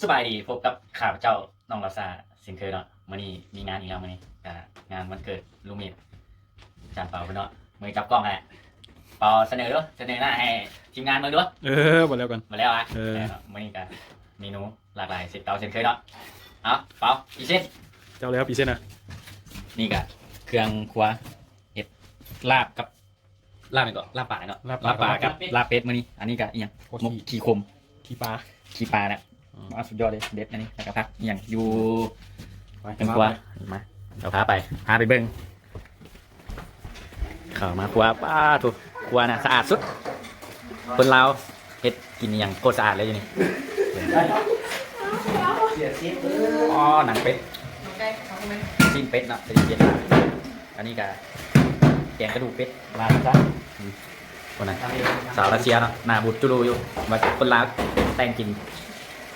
สบายดีพบกับข้าพเจ้าน้องลาซาเช่นเคยเนาะมื้อนี้มีงานอีกแล้วมื้อนี้งานวันเกิดลุงเมธจานเปาเพิ่นเนาะมื้อนี้จับกล้องแหละเปาเสนอด้วยเสนอหน้าให้ทีมงานเบิ่งด้วย หมดแล้วกัน มาแล้วอ่ะ เออ มื้อนี้ก็เมนูหลากหลายเสร็จเก่าเช่นเคยเนาะเอาเปาอีกเช่น เจ้าแล้วปีเส้นนะ นี่ก็เครื่องครัวเฮ็ดลาบกับลาบอีกก็ลาบป่าเนาะลาบป่ากับลาบเป็ดมื้อนี้อันนี้ก็อีหยังมกขี้คม ขี้ปลา ขี้ปลาเนี่ยสุดยอดเลยเด็ดอันนี้แล้วก็พักอย่างอยู่เป็นครัวมาเราพาไปเบิ้งเข้ามาครัวป้าถูกครัวน่ะสะอาดสุดคนเราเฮ็ดกินอย่างโคตรสะอาดเลยอยู่นี่อ๋อหนังเป็ดชิ้นเป็ดเนาะเป็นเป็ดอันนี้ก็แกงกระดูกเป็ดลาบจ้ะคนนั้นสาวรัสเซียเนาะหน้าบุตรจุลูอยู่มาคนลาวแต่งกิน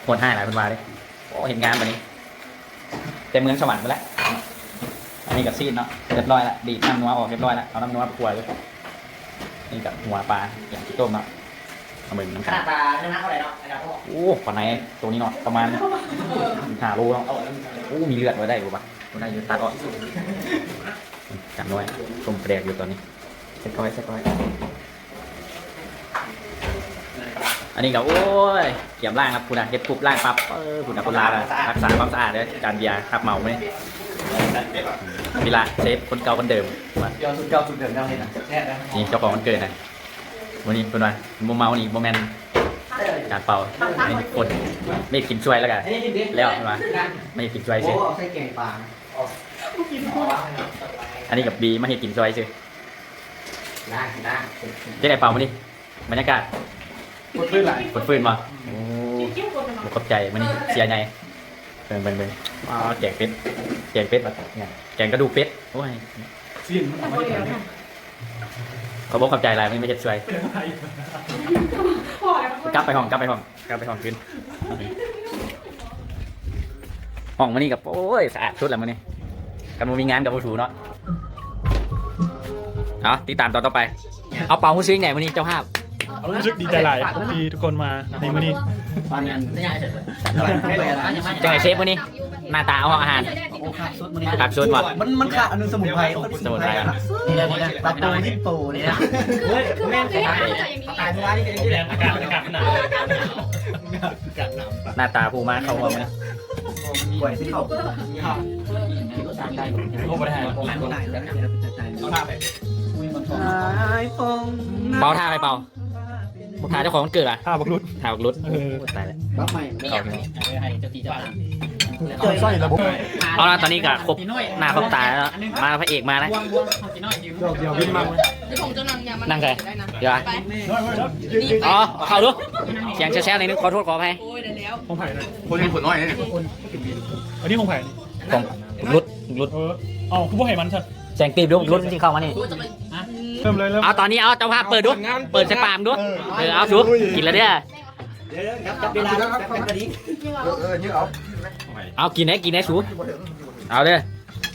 โหดให้หลายคนมาเลยโอ้เห็นงานแบบนี้เต็มเมืองสวรรค์ไปแล้วอันนี้กับซีดเนาะเรียบร้อยละดีดน้ำนัวออกเรียบร้อยละเอาน้ำนัวไปคั่วเลยนี่กับหัวปลาอย่างที่ต้มเนาะเอาเหมือนน้ำ ข ขา นาดปลาเท่านั้นเท่าไหร่เนาะไอ้ดาวเขาบอก โอ้ปลาไหนตัวนี้เนาะประมาณ5 โลเนาะโอ้มีเลือดไว้ได้หรือปะได้อยู่ตัดออกจับน้อยต้มแปลกอยู่ตอนนี้เซ็ตก้อยอันนี้ก็โอ้ยเกี่ยมล่างครับคุณนะเฮ็ดปุ๊บล่างปั๊บคุณนะคนลารักษาความสะอาดเลยจานเบียร์ครับเมาไหมเวลาเซฟคนเก่าคนเดิม เดี๋ยวสุดเก่าสุดเดิมเราเห็นนะแน่นะ นี่เจ้าของวันเกิดนะวันนี้คุณว่าโมเมานี่โมแมนการเป่าไม่คนไม่กินช่วยแล้วกันแล้วมาไม่กินช่วย โอ้ สิ เอาใส่แกงปลา อันนี้กับบีไม่ให้กินช่วยสิ ได้ เจ๊ไหนเป่ามาดิบรรยากาศ กดพื้นไหล กดฟืนมาโอ้ขอบใจมันนี่เสียไงเบิ่งแกงเป็ดแบบเนี่ยแกงกระดูกเป็ดโอ้ยเขาบอกขอบใจอะไรไม่เห็ดช่วยกลับไปห้องขึ้นห้องมันนี่กับโอ้ยสะอาดชุดแล้วมันนี่กันมันมีงานกับผู้ถูเนาะเอาติดตามตอนต่อไปเอาเป่าหูซิงไหนมันนี่เจ้าภาพ รู้สึกดีใจหลายที่ทุกคนมาในมื้อนี้ ตอนนี้ไม่ใช่เสร็จ จังไงเชฟวันนี้หน้าตาเอาอาหาร โอ้ขาดสุดมันนี่ ผักชุดหมด มันขาดอันนึงสมุนไพร สมุนไพรอ่ะ นี่เลยปลาปูที่ปูนี่นะเฮ้ยแม่ตายเมื่อวานนี่เป็นที่แรงอากาศหนาว หน้าตาผู้มาเข้ามาไหม ป่วยที่เขา โอ้ไม่ได้ เอาผ้าไปไอ้ฟง เป่าท่าใครเป่าท่าเจ้าของมันเกิดอ่ะ ข้าวบักรุด ท่าบักรุดตายแล้ว บักใหม่ไม่อยากให้เจ้าที่เจ้าทาง ใส่ระบบ เอาละตอนนี้ก็ครบหน้าครบตาแล้วมาพระเอกมาแล้ว เดี๋ยววิ่งมา เดี๋ยวผมจะนั่งเนี่ยมัน นั่งใคร ได้นะ เดี๋ยว ไป อ๋อเข้าดูเสียงแช่ๆในนึงขอโทษขออภัย โอ้ยได้แล้ว ของไผ่เลย คนยังผลน้อยเนี่ย อันนี้ของไผ่ ของรุด อ๋อคุณพ่อไผ่มันชัด แสงปีบรุดจริงๆเข้ามานี่ เริ่มเลย เอาตอนนี้เอาเจ้าภาพเปิดดูเปิดสปามดูเอาชูกินแล้วเนี่ย เดี๋ยวจับเวลาจับดี นี่เอา เอากินไหนชูเอาเด้อ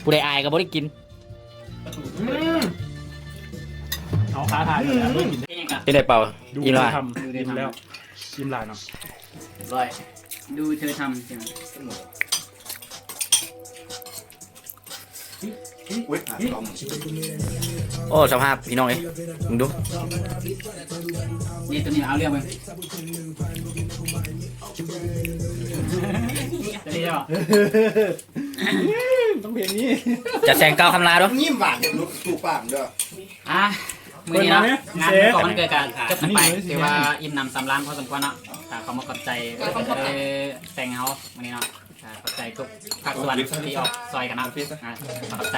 ผู้ใดอายก็บ่ได้กิน เอาขาถ่าย ที่ไหนเป่า ดู อิ่มแล้ว ทำอิ่มแล้วอิ่มหลายเนาะ ร้อยดูเธอทำใช่ไหม อุ้ย โอ้สภาพพี่น้องเอ้ยมึงดู นี่ตัวนี้เอาเรื่องไปเรียว ต้องเพลงนี้ จะแสงเก้าคำลาด้วย ยิ้มหวานลูกถูกปากเด้อ อ่ะมือนี้เนาะงานก่อนมันเกิดการจบไปถือว่าอิ่มหนำสำราญพอสมควรเนาะเขามาขอบใจแต่งเขาวันนี้เนาะขอบใจทุกภาคส่วนที่ออกซอยกันเนาะขอบใจ